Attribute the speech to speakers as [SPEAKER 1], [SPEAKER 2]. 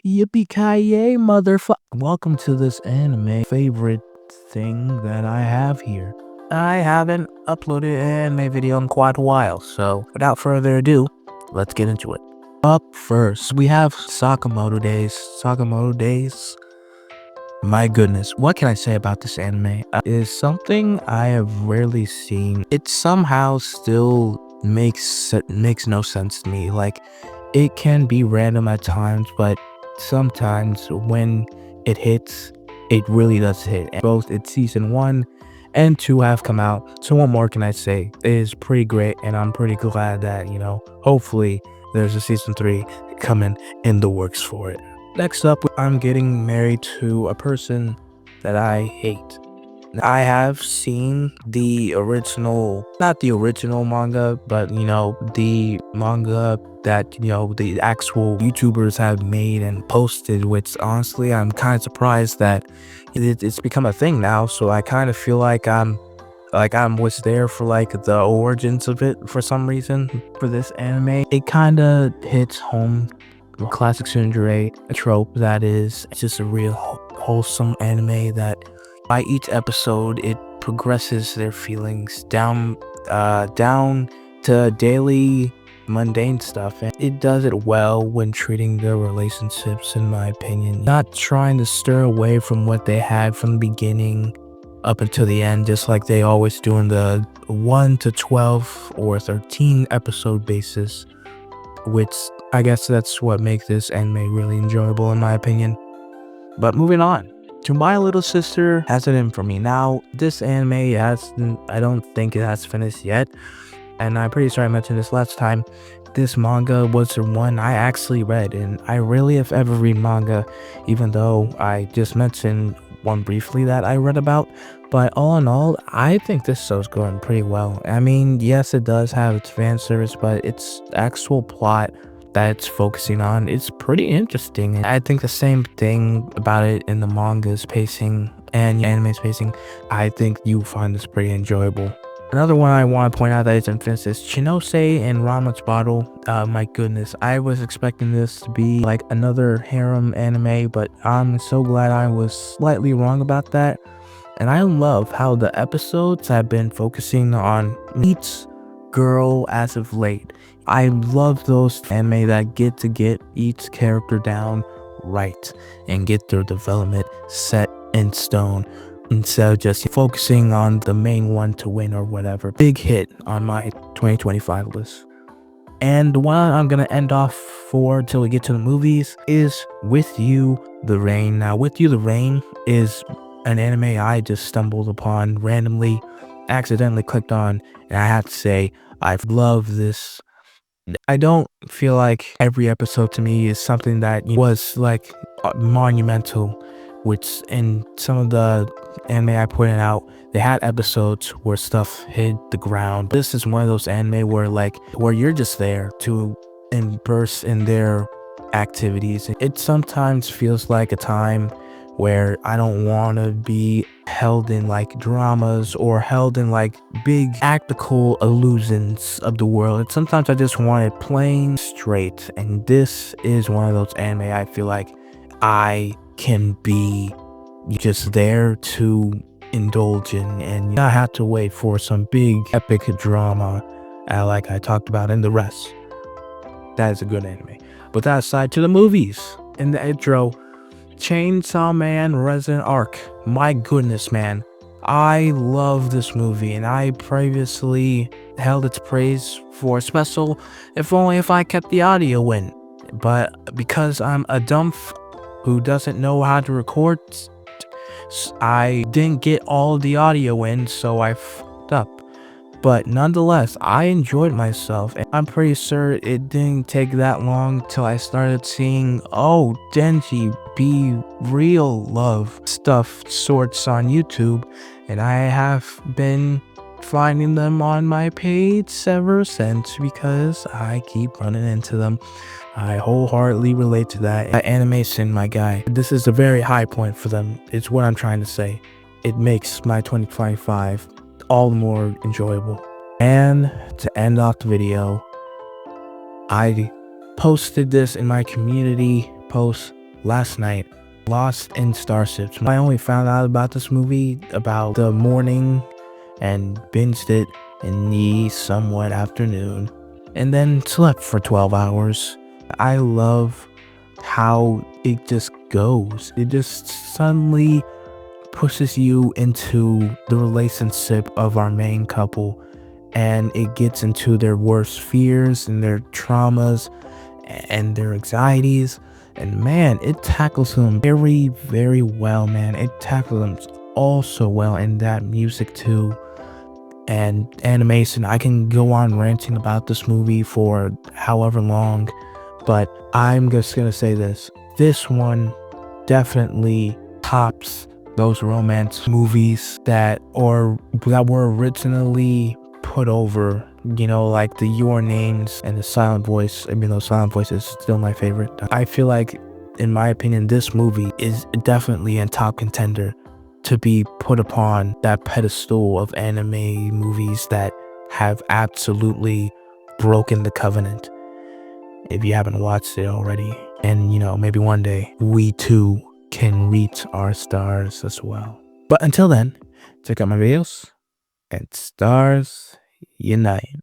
[SPEAKER 1] Yippee-ki-yay, motherfucker. Welcome to this anime favorite thing that I have here. I haven't uploaded an anime video in quite a while, so without further ado, let's get into it. Up first, we have Sakamoto Days. Sakamoto Days. My goodness, what can I say about this anime? It is something I have rarely seen. It somehow still makes no sense to me. Like, it can be random at times, but sometimes when it hits, it really does hit. And both its season 1 and 2 have come out. So what more can I say? It is pretty great, and I'm pretty glad that, hopefully there's a season 3 coming in the works for it. Next up, I'm getting married to a person that I hate. I have seen the original, not the original manga, but the manga that the actual YouTubers have made and posted, which honestly I'm kind of surprised that it's become a thing now. So I kind of feel like I was there for like the origins of it for some reason. For this anime, it kind of hits home. Classic tsundere trope that is just a real wholesome anime that by each episode it progresses their feelings down to daily mundane stuff, and it does it well when treating their relationships, in my opinion, not trying to stir away from what they had from the beginning up until the end, just like they always do in the 1 to 12 or 13 episode basis, which I guess that's what makes this anime really enjoyable in my opinion. But moving on to My Little Sister Has It In For Me. Now, this anime I don't think it has finished yet, and I'm pretty sure I mentioned this last time. This manga was the one I actually read, and I rarely if ever read manga, even though I just mentioned one briefly that I read about. But all in all, I think this show's going pretty well. I mean, yes, it does have its fan service, but its actual plot that it's focusing on is pretty interesting. And I think the same thing about it in the manga's pacing and anime's pacing. I think you find this pretty enjoyable. Another one I want to point out that isn't finished is Chinose and Ranma's Bottle. My goodness, I was expecting this to be like another harem anime, but I'm so glad I was slightly wrong about that. And I love how the episodes have been focusing on each girl as of late. I love those anime that get each character down right and get their development set in stone, instead of just focusing on the main one to win or whatever. Big hit on my 2025 list. And the one I'm gonna end off for till we get to the movies is With You the Rain. Now, With You the Rain is an anime I just stumbled upon randomly, accidentally clicked on, and I have to say I love this. I don't feel like every episode to me is something that was like monumental, which in some of the anime I pointed out, they had episodes where stuff hit the ground. This is one of those anime where you're just there to immerse in their activities. It sometimes feels like a time where I don't want to be held in like dramas or held in like big practical illusions of the world. And sometimes I just want it plain straight, and this is one of those anime I feel like I can be just there to indulge in and not have to wait for some big epic drama like I talked about in the rest. That is a good anime. But that aside, to the movies. In the intro, Chainsaw Man Resident Arc. My goodness, man. I love this movie, and I previously held its praise for special, if only if I kept the audio in. But because I'm a dumb who doesn't know how to record, I didn't get all the audio in, so I fucked up. But nonetheless, I enjoyed myself, and I'm pretty sure it didn't take that long till I started seeing, oh, Denji Be Real Love stuff sorts on YouTube, and I have been finding them on my page ever since because I keep running into them. I wholeheartedly relate to that. Animation, my guy. This is a very high point for them. It's what I'm trying to say. It makes my 2025 all the more enjoyable. And to end off the video, I posted this in my community post last night, Lost in Starships. I only found out about this movie about the morning and binged it in the somewhat afternoon, and then slept for 12 hours. I love how it just goes. It just suddenly pushes you into the relationship of our main couple, and it gets into their worst fears and their traumas and their anxieties. And man, it tackles them very, very well, man. It tackles them all so well, and that music too, and animation. I can go on ranting about this movie for however long, but I'm just gonna say this. This one definitely tops those romance movies that were originally put over, like the Your Names and the Silent Voice. I mean, those Silent Voice is still my favorite. I feel like, in my opinion, this movie is definitely a top contender to be put upon that pedestal of anime movies that have absolutely broken the covenant, if you haven't watched it already. And maybe one day we too can reach our stars as well. But until then, check out my videos, and stars unite.